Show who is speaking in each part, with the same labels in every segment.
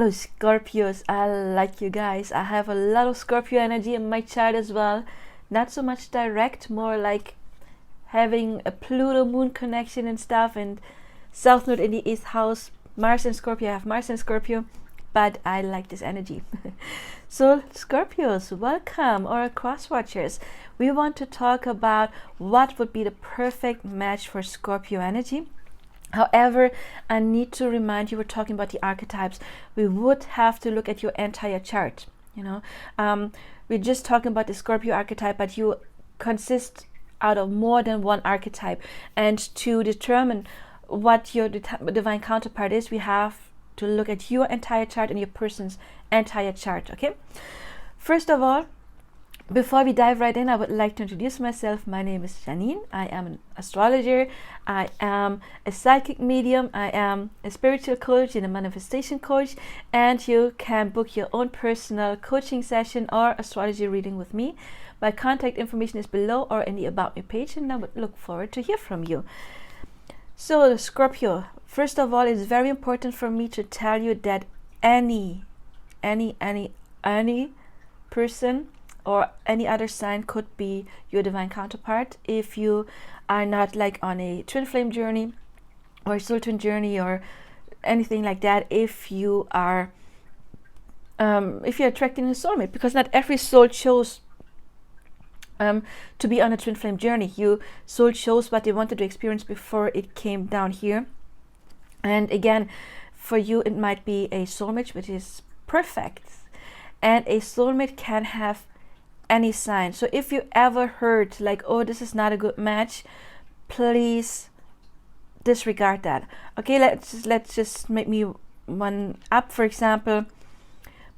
Speaker 1: Scorpios, I like you guys. I have a lot of Scorpio energy in my chart as well. Not so much direct, more like having a Pluto moon connection and stuff, and South Node in the 8th house, Mars in Scorpio. I have Mars in Scorpio, but I like this energy. So Scorpios, welcome, or cross watchers. We want to talk about what would be the perfect match for Scorpio energy. However, I need to remind you, we're talking about the archetypes. We would have to look at your entire chart. We're just talking about the Scorpio archetype, but you consist out of more than one archetype. And to determine what your divine counterpart is, we have to look at your entire chart and your person's entire chart. Okay. First of all, before we dive right in, I would like to introduce myself. My name is Janine. I am an astrologer. I am a psychic medium. I am a spiritual coach and a manifestation coach. And you can book your own personal coaching session or astrology reading with me. My contact information is below or in the About Me page, and I would look forward to hear from you. So, Scorpio, first of all, it's very important for me to tell you that any person or any other sign could be your divine counterpart if you are not like on a twin flame journey or a soul twin journey or anything like that. If you are if you're attracting a soulmate, because not every soul chose to be on a twin flame journey. You soul chose what they wanted to experience before it came down here. And again, for you it might be a soulmate which is perfect, and a soulmate can have any sign. So if you ever heard like, oh, this is not a good match, please disregard that. Okay, let's just make me one up. For example,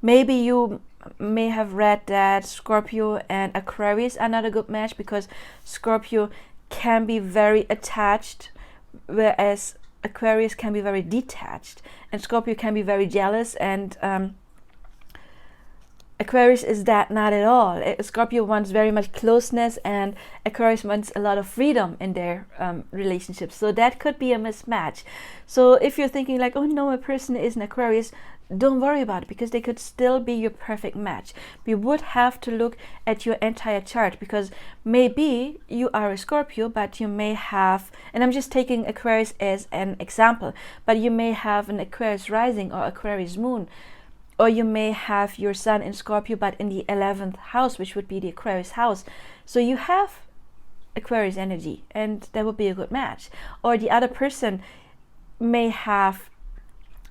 Speaker 1: maybe you may have read that Scorpio and Aquarius are not a good match because Scorpio can be very attached, whereas Aquarius can be very detached, and Scorpio can be very jealous, and Aquarius is that not at all. Scorpio wants very much closeness, and Aquarius wants a lot of freedom in their relationships. So that could be a mismatch. So if you're thinking like, oh no, a person is an Aquarius, don't worry about it, because they could still be your perfect match. We would have to look at your entire chart, because maybe you are a Scorpio, but you may have, and I'm just taking Aquarius as an example, but you may have an Aquarius rising or Aquarius moon. Or you may have your sun in Scorpio, but in the 11th house, which would be the Aquarius house. So you have Aquarius energy, and that would be a good match. Or the other person may have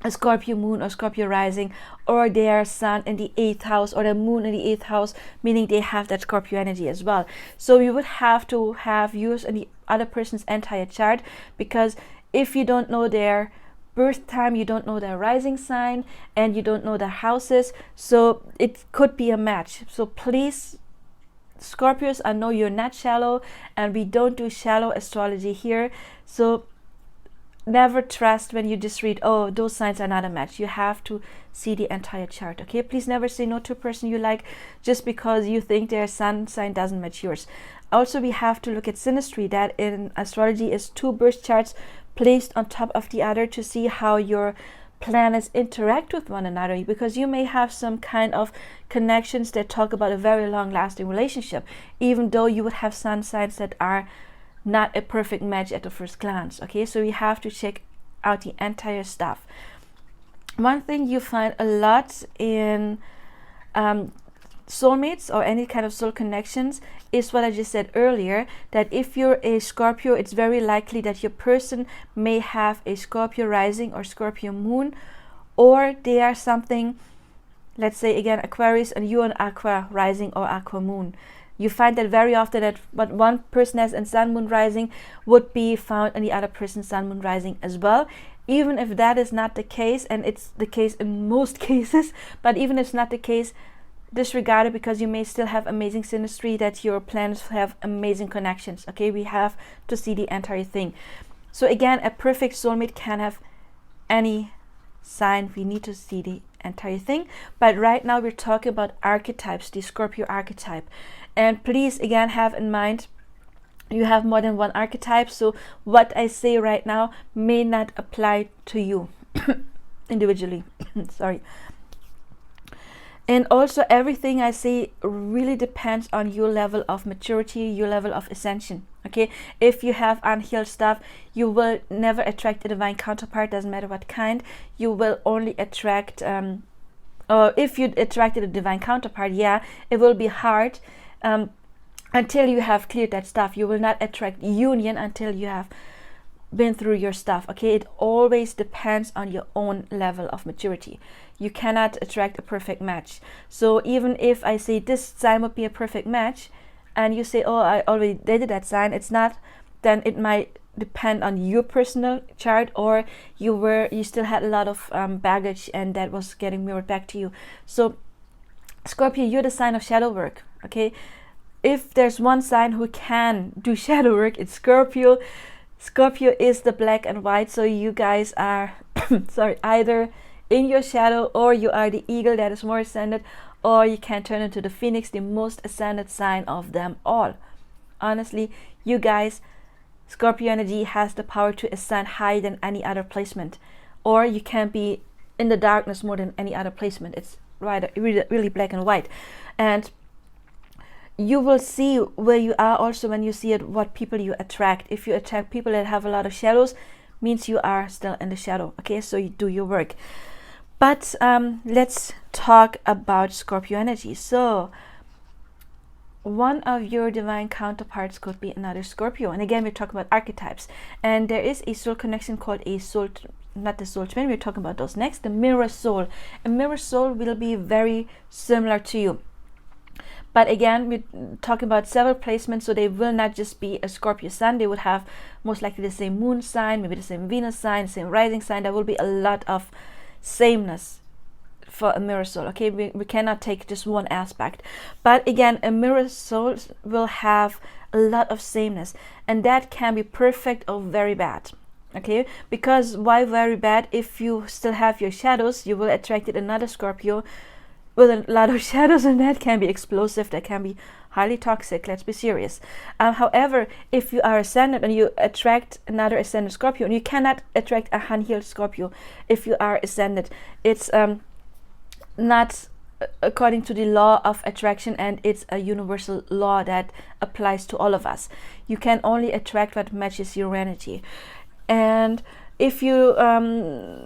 Speaker 1: a Scorpio moon or Scorpio rising, or their sun in the 8th house or their moon in the 8th house, meaning they have that Scorpio energy as well. So you would have to have yours and the other person's entire chart, because if you don't know their birth time, you don't know their rising sign, and you don't know their houses, so it could be a match. So please, Scorpios, I know you're not shallow, and we don't do shallow astrology here, so never trust when you just read, oh, those signs are not a match. You have to see the entire chart. Okay, please never say no to a person you like just because you think their sun sign doesn't match yours. Also, we have to look at synastry, that in astrology is 2 birth charts placed on top of the other to see how your planets interact with one another, because you may have some kind of connections that talk about a very long lasting relationship, even though you would have sun signs that are not a perfect match at the first glance. Okay, so we have to check out the entire stuff. One thing you find a lot in soulmates or any kind of soul connections is what I just said earlier, that if you're a Scorpio, it's very likely that your person may have a Scorpio rising or Scorpio moon, or they are something, let's say again Aquarius, and you an Aqua rising or Aqua moon. You find that very often that what one person has in sun moon rising would be found in the other person's sun moon rising as well. Even if that is not the case, and it's the case in most cases, but even if it's not the case, disregard it, because you may still have amazing synastry, that your planets have amazing connections. Okay, we have to see the entire thing. So again, a perfect soulmate can have any sign. We need to see the entire thing, but right now we're talking about archetypes, the Scorpio archetype. And please again have in mind, you have more than one archetype, so what I say right now may not apply to you individually. Sorry. And also everything I say really depends on your level of maturity, your level of ascension. Okay, if you have unhealed stuff, you will never attract a divine counterpart, doesn't matter what kind. You will only attract or if you attracted a divine counterpart, yeah, it will be hard until you have cleared that stuff. You will not attract union until you have been through your stuff. Okay, it always depends on your own level of maturity. You cannot attract a perfect match. So even if I say this sign would be a perfect match, and you say, oh, I already dated that sign, it's not, then it might depend on your personal chart, or you still had a lot of baggage, and that was getting mirrored back to you. So Scorpio, you're the sign of shadow work. Okay, if there's one sign who can do shadow work, it's Scorpio. Scorpio is the black and white, so you guys are sorry, either in your shadow, or you are the eagle that is more ascended, or you can turn into the phoenix, the most ascended sign of them all. Honestly, you guys, Scorpio energy has the power to ascend higher than any other placement, or you can be in the darkness more than any other placement. It's really black and white. And you will see where you are also when you see it, what people you attract. If you attract people that have a lot of shadows, means you are still in the shadow. Okay, so you do your work. But let's talk about Scorpio energy. So one of your divine counterparts could be another Scorpio. And again, we're talking about archetypes. And there is a soul connection called a soul, not the soul twin, we're talking about those next, the mirror soul. A mirror soul will be very similar to you. But again, we're talking about several placements, so they will not just be a Scorpio sun. They would have most likely the same moon sign, maybe the same Venus sign, the same rising sign. There will be a lot of sameness for a mirror soul. Okay, we cannot take just one aspect. But again, a mirror soul will have a lot of sameness, and that can be perfect or very bad. Okay, because why very bad? If you still have your shadows, you will attract another Scorpio with a lot of shadows, and that can be explosive, that can be highly toxic. Let's be serious. However, if you are ascendant and you attract another ascendant Scorpio, and you cannot attract a unhealed Scorpio if you are ascendant, it's not according to the law of attraction, and it's a universal law that applies to all of us. You can only attract what matches your energy. And if you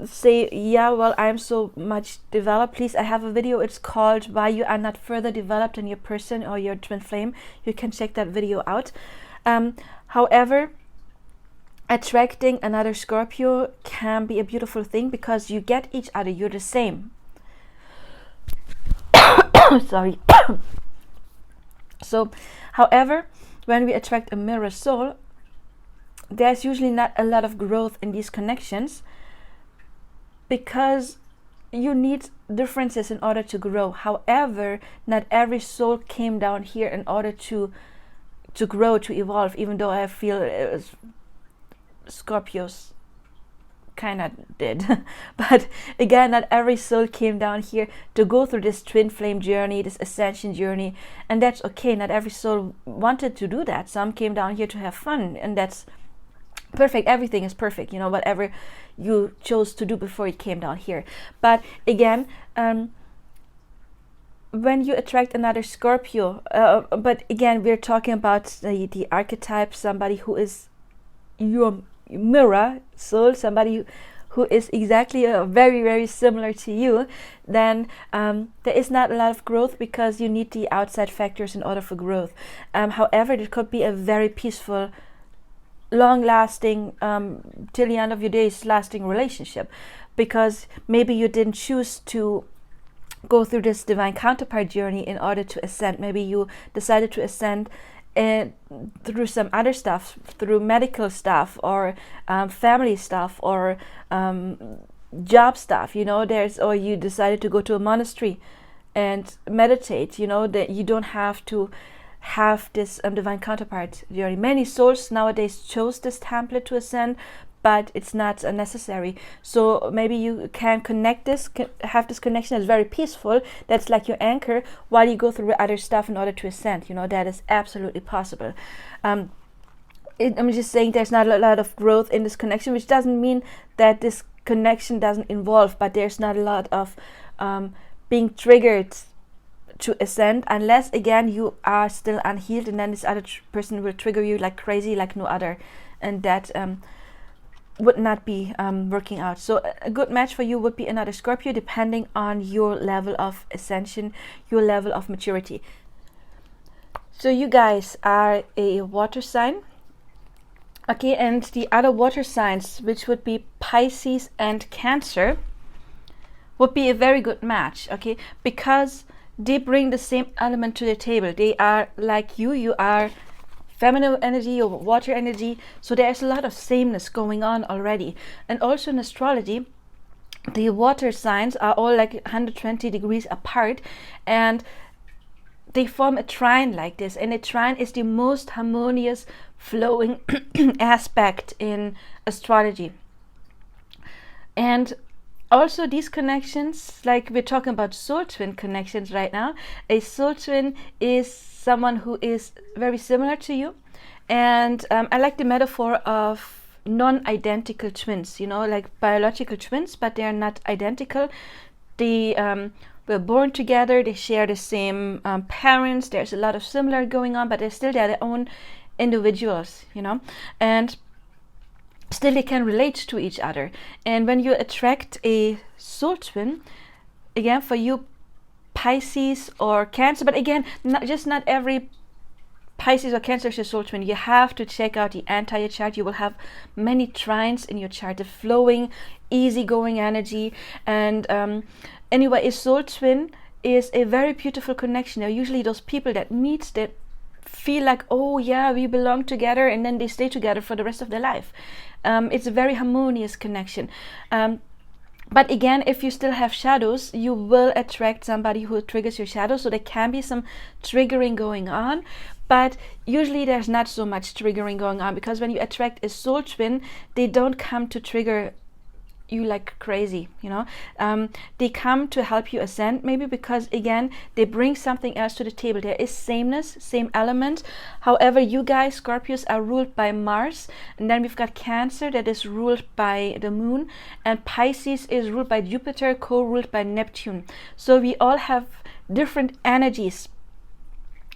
Speaker 1: say, yeah, well, I'm so much developed, please, I have a video. It's called Why You Are Not Further Developed Than Your Person or Your Twin Flame. You can check that video out. However, attracting another Scorpio can be a beautiful thing because you get each other. You're the same. Sorry. So, however, when we attract a mirror soul, there's usually not a lot of growth in these connections because you need differences in order to grow. However, not every soul came down here in order to grow, to evolve, even though I feel Scorpios kind of did. But again, not every soul came down here to go through this twin flame journey, this ascension journey, and that's okay. Not every soul wanted to do that. Some came down here to have fun, and that's perfect. Everything is perfect, you know, whatever you chose to do before you came down here. But again, when you attract another Scorpio, but again, we're talking about the archetype, somebody who is your mirror soul, somebody who is exactly very, very similar to you, then there is not a lot of growth because you need the outside factors in order for growth. However, it could be a very peaceful, long-lasting, till the end of your days lasting relationship, because maybe you didn't choose to go through this divine counterpart journey in order to ascend. Maybe you decided to ascend through some other stuff, through medical stuff or family stuff or job stuff, you know. Or you decided to go to a monastery and meditate, you know, that you don't have to have this divine counterpart journey. Many souls nowadays chose this template to ascend, but it's not necessary. So maybe you can connect this, have this connection that's very peaceful, that's like your anchor, while you go through other stuff in order to ascend. You know, that is absolutely possible. I'm just saying there's not a lot of growth in this connection, which doesn't mean that this connection doesn't involve, but there's not a lot of being triggered to ascend, unless again you are still unhealed, and then this other person will trigger you like crazy, like no other, and that would not be working out. So a good match for you would be another Scorpio, depending on your level of ascension, your level of maturity. So you guys are a water sign, okay, and the other water signs, which would be Pisces and Cancer, would be a very good match, okay, because they bring the same element to the table. They are like you are feminine energy or water energy, so there's a lot of sameness going on already. And also in astrology, the water signs are all like 120 degrees apart, and they form a trine like this, and a trine is the most harmonious flowing aspect in astrology. And also these connections, like we're talking about soul twin connections right now, a soul twin is someone who is very similar to you. And I like the metaphor of non-identical twins, you know, like biological twins, but they're not identical. They were born together, they share the same parents, there's a lot of similar going on, but they're their own individuals, you know, and still they can relate to each other. And when you attract a soul twin, again, for you Pisces or Cancer, but again, not every Pisces or Cancer is your soul twin. You have to check out the entire chart. You will have many trines in your chart, the flowing, easygoing energy. And anyway, a soul twin is a very beautiful connection. They're usually those people that meet, that feel like, oh yeah, we belong together, and then they stay together for the rest of their life. It's a very harmonious connection. But again, if you still have shadows, you will attract somebody who triggers your shadow. So there can be some triggering going on, but usually there's not so much triggering going on, because when you attract a soul twin, they don't come to trigger you like crazy, you know. They come to help you ascend, maybe because again they bring something else to the table. There is sameness, same element. However, you guys Scorpios are ruled by Mars, and then we've got Cancer that is ruled by the moon, and Pisces is ruled by Jupiter, co-ruled by Neptune. So we all have different energies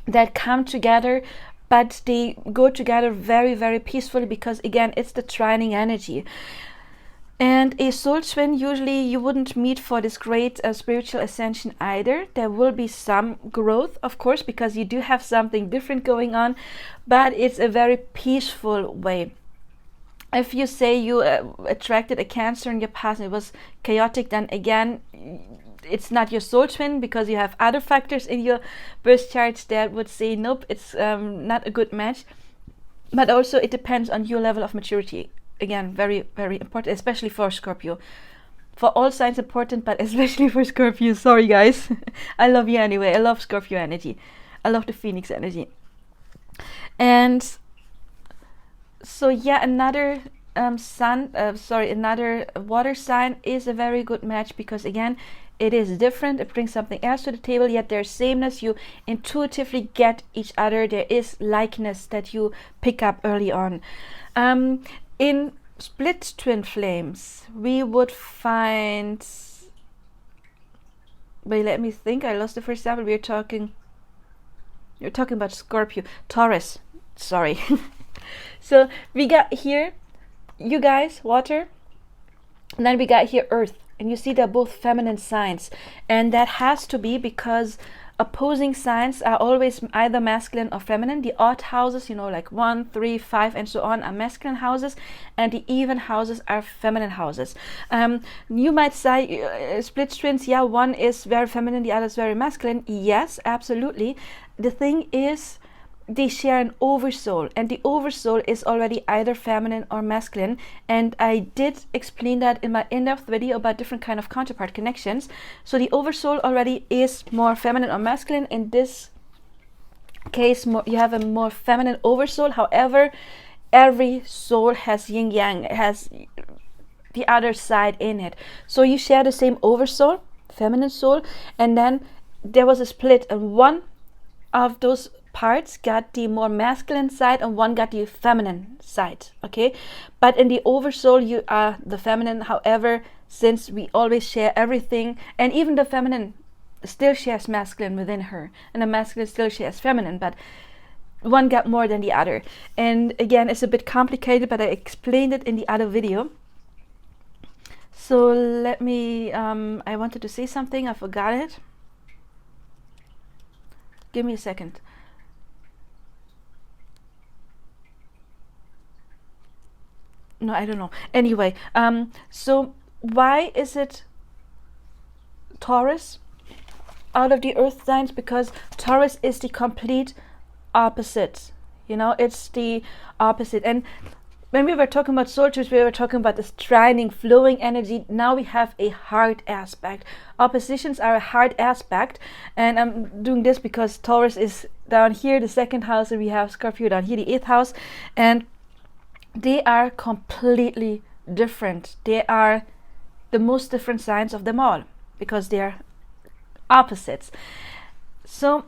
Speaker 1: that come together, but they go together very, very peacefully, because again it's the trining energy. And a soul twin, usually you wouldn't meet for this great spiritual ascension either. There will be some growth, of course, because you do have something different going on, but it's a very peaceful way. If you say you attracted a Cancer in your past and it was chaotic, then again, it's not your soul twin, because you have other factors in your birth charts that would say, nope, it's not a good match. But also it depends on your level of maturity. Again, very, very important, especially for Scorpio. For all signs important, but especially for Scorpio. Sorry, guys. I love you anyway. I love Scorpio energy. I love the Phoenix energy. And so, yeah, another another water sign is a very good match, because again, it is different. It brings something else to the table, yet there's sameness. You intuitively get each other. There is likeness that you pick up early on. In split twin flames, we would find, wait, let me think, I lost the first example. You're talking about Scorpio, Taurus, sorry. So we got here, you guys, water, and then we got here earth, and you see they're both feminine signs, and that has to be because opposing signs are always either masculine or feminine. The odd houses, you know, like 1, 3, 5, and so on, are masculine houses, and the even houses are feminine houses. You might say split twins, yeah, one is very feminine, the other is very masculine. Yes, absolutely. The thing is, they share an oversoul, and the oversoul is already either feminine or masculine. And I did explain that in my in-depth video about different kind of counterpart connections. So the oversoul already is more feminine or masculine. In this case, you have a more feminine oversoul. However, every soul has yin yang, has the other side in it. So you share the same oversoul, feminine soul, and then there was a split, and one of those parts got the more masculine side and one got the feminine side, okay? But in the oversoul, you are the feminine. However, since we always share everything, and even the feminine still shares masculine within her, and the masculine still shares feminine, but one got more than the other. And again, it's a bit complicated, but I explained it in the other video. So let me, I wanted to say something, I forgot it. Give me a second. No, I don't know. Anyway, so why is it Taurus out of the earth signs? Because Taurus is the complete opposite. You know, it's the opposite. And when we were talking about soul truth, we were talking about this trining, flowing energy. Now we have a hard aspect. Oppositions are a hard aspect. And I'm doing this because Taurus is down here, the second house, and we have Scorpio down here, the 8th house. And they are completely different. They are the most different signs of them all because they are opposites. So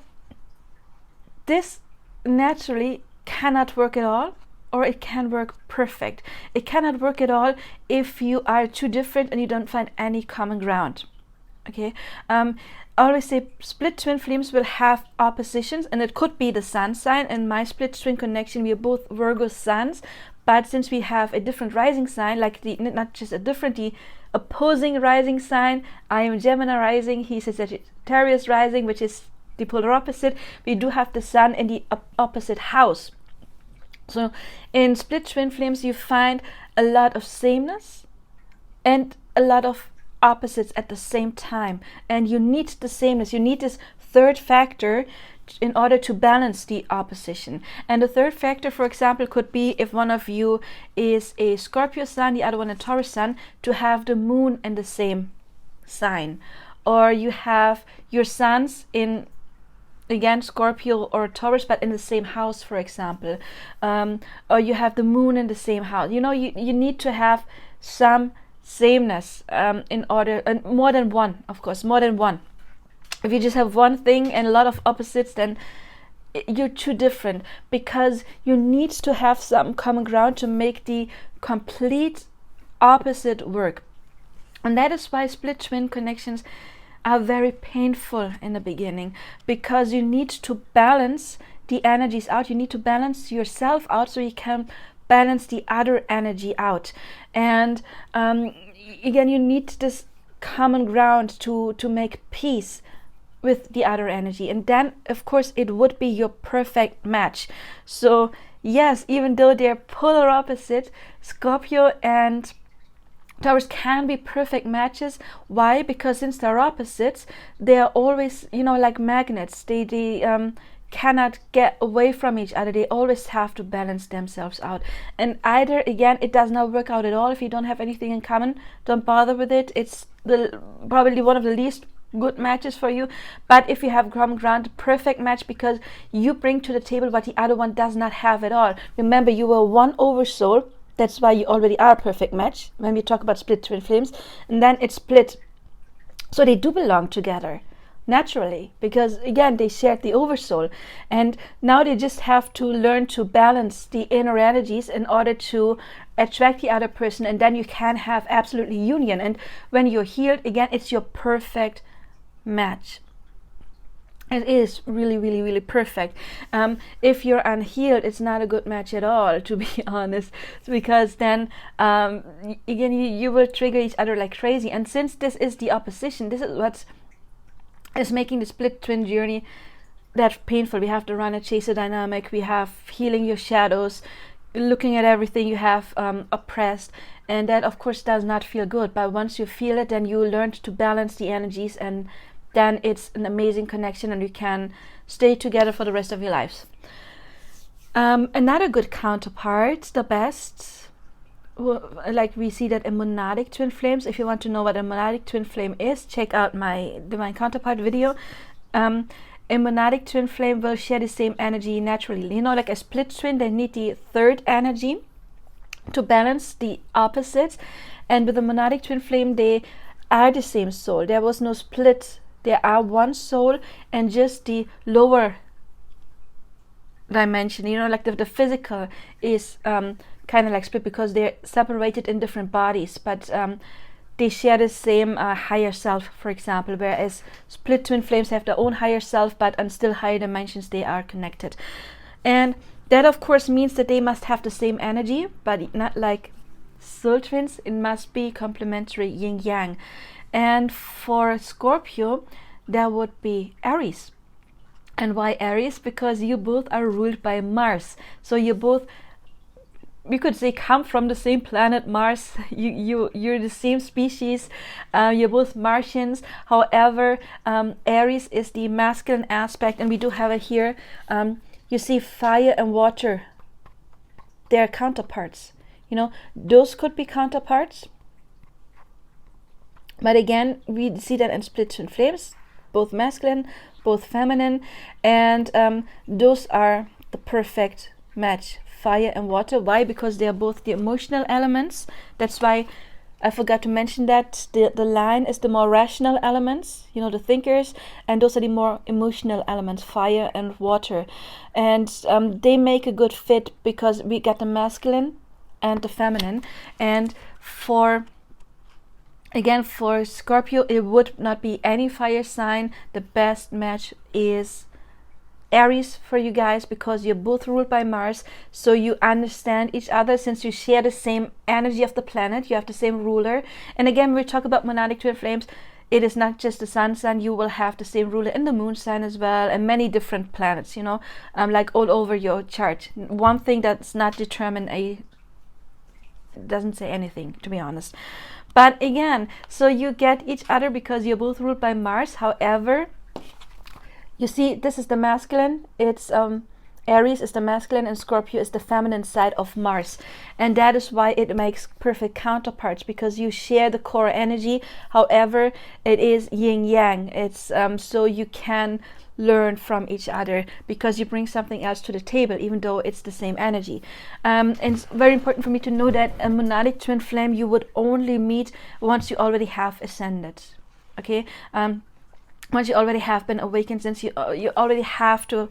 Speaker 1: this naturally cannot work at all, or it can work perfect. It cannot work at all if you are too different and you don't find any common ground. Okay, I always say split twin flames will have oppositions, and it could be the sun sign. And my split twin connection, we are both Virgo suns, but since we have a different rising sign, like the not just a different, the opposing rising sign, I am Gemini rising, he's a Sagittarius rising, which is the polar opposite. We do have the sun in the opposite house. So in split twin flames, you find a lot of sameness and a lot of opposites at the same time. And you need the sameness. You need this third factor in order to balance the opposition. And the third factor, for example, could be if one of you is a Scorpio sun, the other one a Taurus sun, to have the moon in the same sign. Or you have your suns in, again, Scorpio or Taurus, but in the same house, for example. Or you have the moon in the same house. You know, you need to have some sameness in order, and more than one, of course, more than one. If you just have one thing and a lot of opposites, then you're too different, because you need to have some common ground to make the complete opposite work. And that is why split twin connections are very painful in the beginning, because you need to balance the energies out. You need to balance yourself out so you can balance the other energy out. And again, you need this common ground to make peace with the other energy, and then of course it would be your perfect match. So yes, even though they're polar opposite, Scorpio and Taurus can be perfect matches. Why? Because since they're opposites, they are always, you know, like magnets. They cannot get away from each other. They always have to balance themselves out. And either, again, it does not work out at all. If you don't have anything in common, don't bother with it. It's probably one of the least good matches for you. But if you have common ground, perfect match, because you bring to the table what the other one does not have at all. Remember, you were one oversoul. That's why you already are a perfect match when we talk about split twin flames. And then it's split. So they do belong together naturally, because again, they shared the oversoul. And now they just have to learn to balance the inner energies in order to attract the other person. And then you can have absolutely union. And when you're healed, again, it's your perfect match. It is really, really, really perfect. If you're unhealed, it's not a good match at all, to be honest, because then again, you will trigger each other like crazy. And since this is the opposition, this is what is making the split twin journey that painful. We have the runner chaser dynamic, we have healing your shadows, looking at everything you have oppressed, and that of course does not feel good. But once you feel it, then you learn to balance the energies, and then it's an amazing connection, and you can stay together for the rest of your lives. Another good counterpart, the best, like we see that in monadic twin flames. If you want to know what a monadic twin flame is, check out my divine counterpart video. A monadic twin flame will share the same energy naturally. You know, like a split twin, they need the third energy to balance the opposites. And with a monadic twin flame, they are the same soul. There was no split. There are one soul, and just the lower dimension, you know, like the physical is kind of like split, because they're separated in different bodies, but they share the same higher self, for example, whereas split twin flames have their own higher self, but on still higher dimensions they are connected. And that of course means that they must have the same energy, but not like soul twins. It must be complementary, yin yang. And for Scorpio, that would be Aries. And why Aries? Because you both are ruled by Mars. So you both, we could say, come from the same planet Mars. You're the same species. You're both Martians. However, Aries is the masculine aspect, and we do have it here. You see fire and water, they're counterparts. You know, those could be counterparts. But again, we see that in split twin flames, both masculine, both feminine, and those are the perfect match, fire and water. Why? Because they are both the emotional elements. That's why I forgot to mention that the line is the more rational elements, you know, the thinkers, and those are the more emotional elements, fire and water. And they make a good fit because we got the masculine and the feminine. And for Scorpio, it would not be any fire sign. The best match is Aries for you guys, because you're both ruled by Mars, so you understand each other since you share the same energy of the planet. You have the same ruler. And again, when we talk about monadic twin flames, it is not just the sun sign. You will have the same ruler in the moon sign as well, and many different planets, you know, like all over your chart. One thing that's not determined, doesn't say anything, to be honest. But again, so you get each other because you're both ruled by Mars. However, you see, this is the masculine. It's Aries is the masculine and Scorpio is the feminine side of Mars. And that is why it makes perfect counterparts, because you share the core energy. However, it is yin yang. It's so you can learn from each other because you bring something else to the table, even though it's the same energy. And it's very important for me to know that a monadic twin flame you would only meet once you already have ascended. Okay. Once you already have been awakened, since you already have to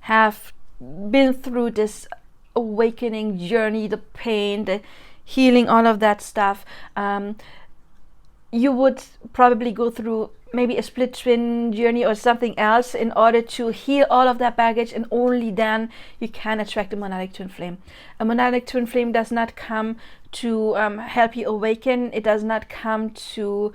Speaker 1: have been through this awakening journey, the pain, the healing, all of that stuff, you would probably go through maybe a split twin journey or something else in order to heal all of that baggage, and only then you can attract a monadic twin flame. A monadic twin flame does not come to help you awaken. It does not come to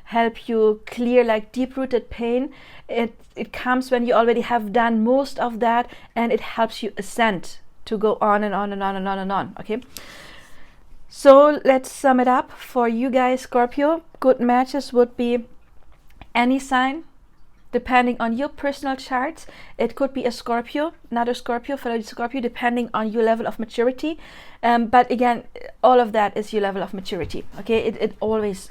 Speaker 1: help you clear like deep-rooted pain. It comes when you already have done most of that, and it helps you ascend to go on and on and on and on and on. Okay, so let's sum it up for you guys. Scorpio, good matches would be any sign depending on your personal chart. It could be a Scorpio, another Scorpio, fellow Scorpio, depending on your level of maturity. But again, all of that is your level of maturity. Okay, it always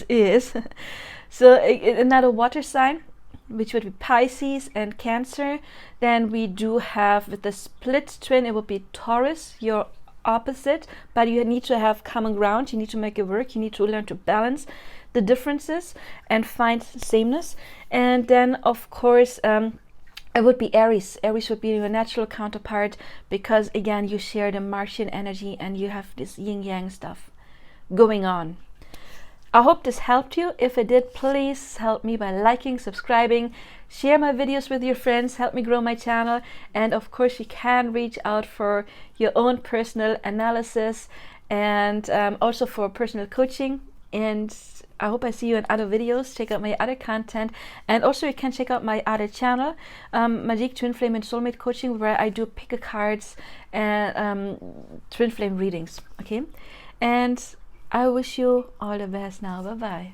Speaker 1: is. So another water sign, which would be Pisces and Cancer. Then we do have, with the split twin, it would be Taurus, your opposite, but you need to have common ground. You need to make it work. You need to learn to balance the differences and find sameness. And then of course it would be Aries. Aries would be your natural counterpart, because again you share the Martian energy and you have this yin yang stuff going on. I hope this helped you. If it did, please help me by liking, subscribing, share my videos with your friends, help me grow my channel. And of course you can reach out for your own personal analysis and also for personal coaching. And I hope I see you in other videos. Check out my other content, and also you can check out my other channel, Magic Twin Flame and Soulmate Coaching, where I do pick a cards and twin flame readings. Okay, and I wish you all the best now. Bye bye.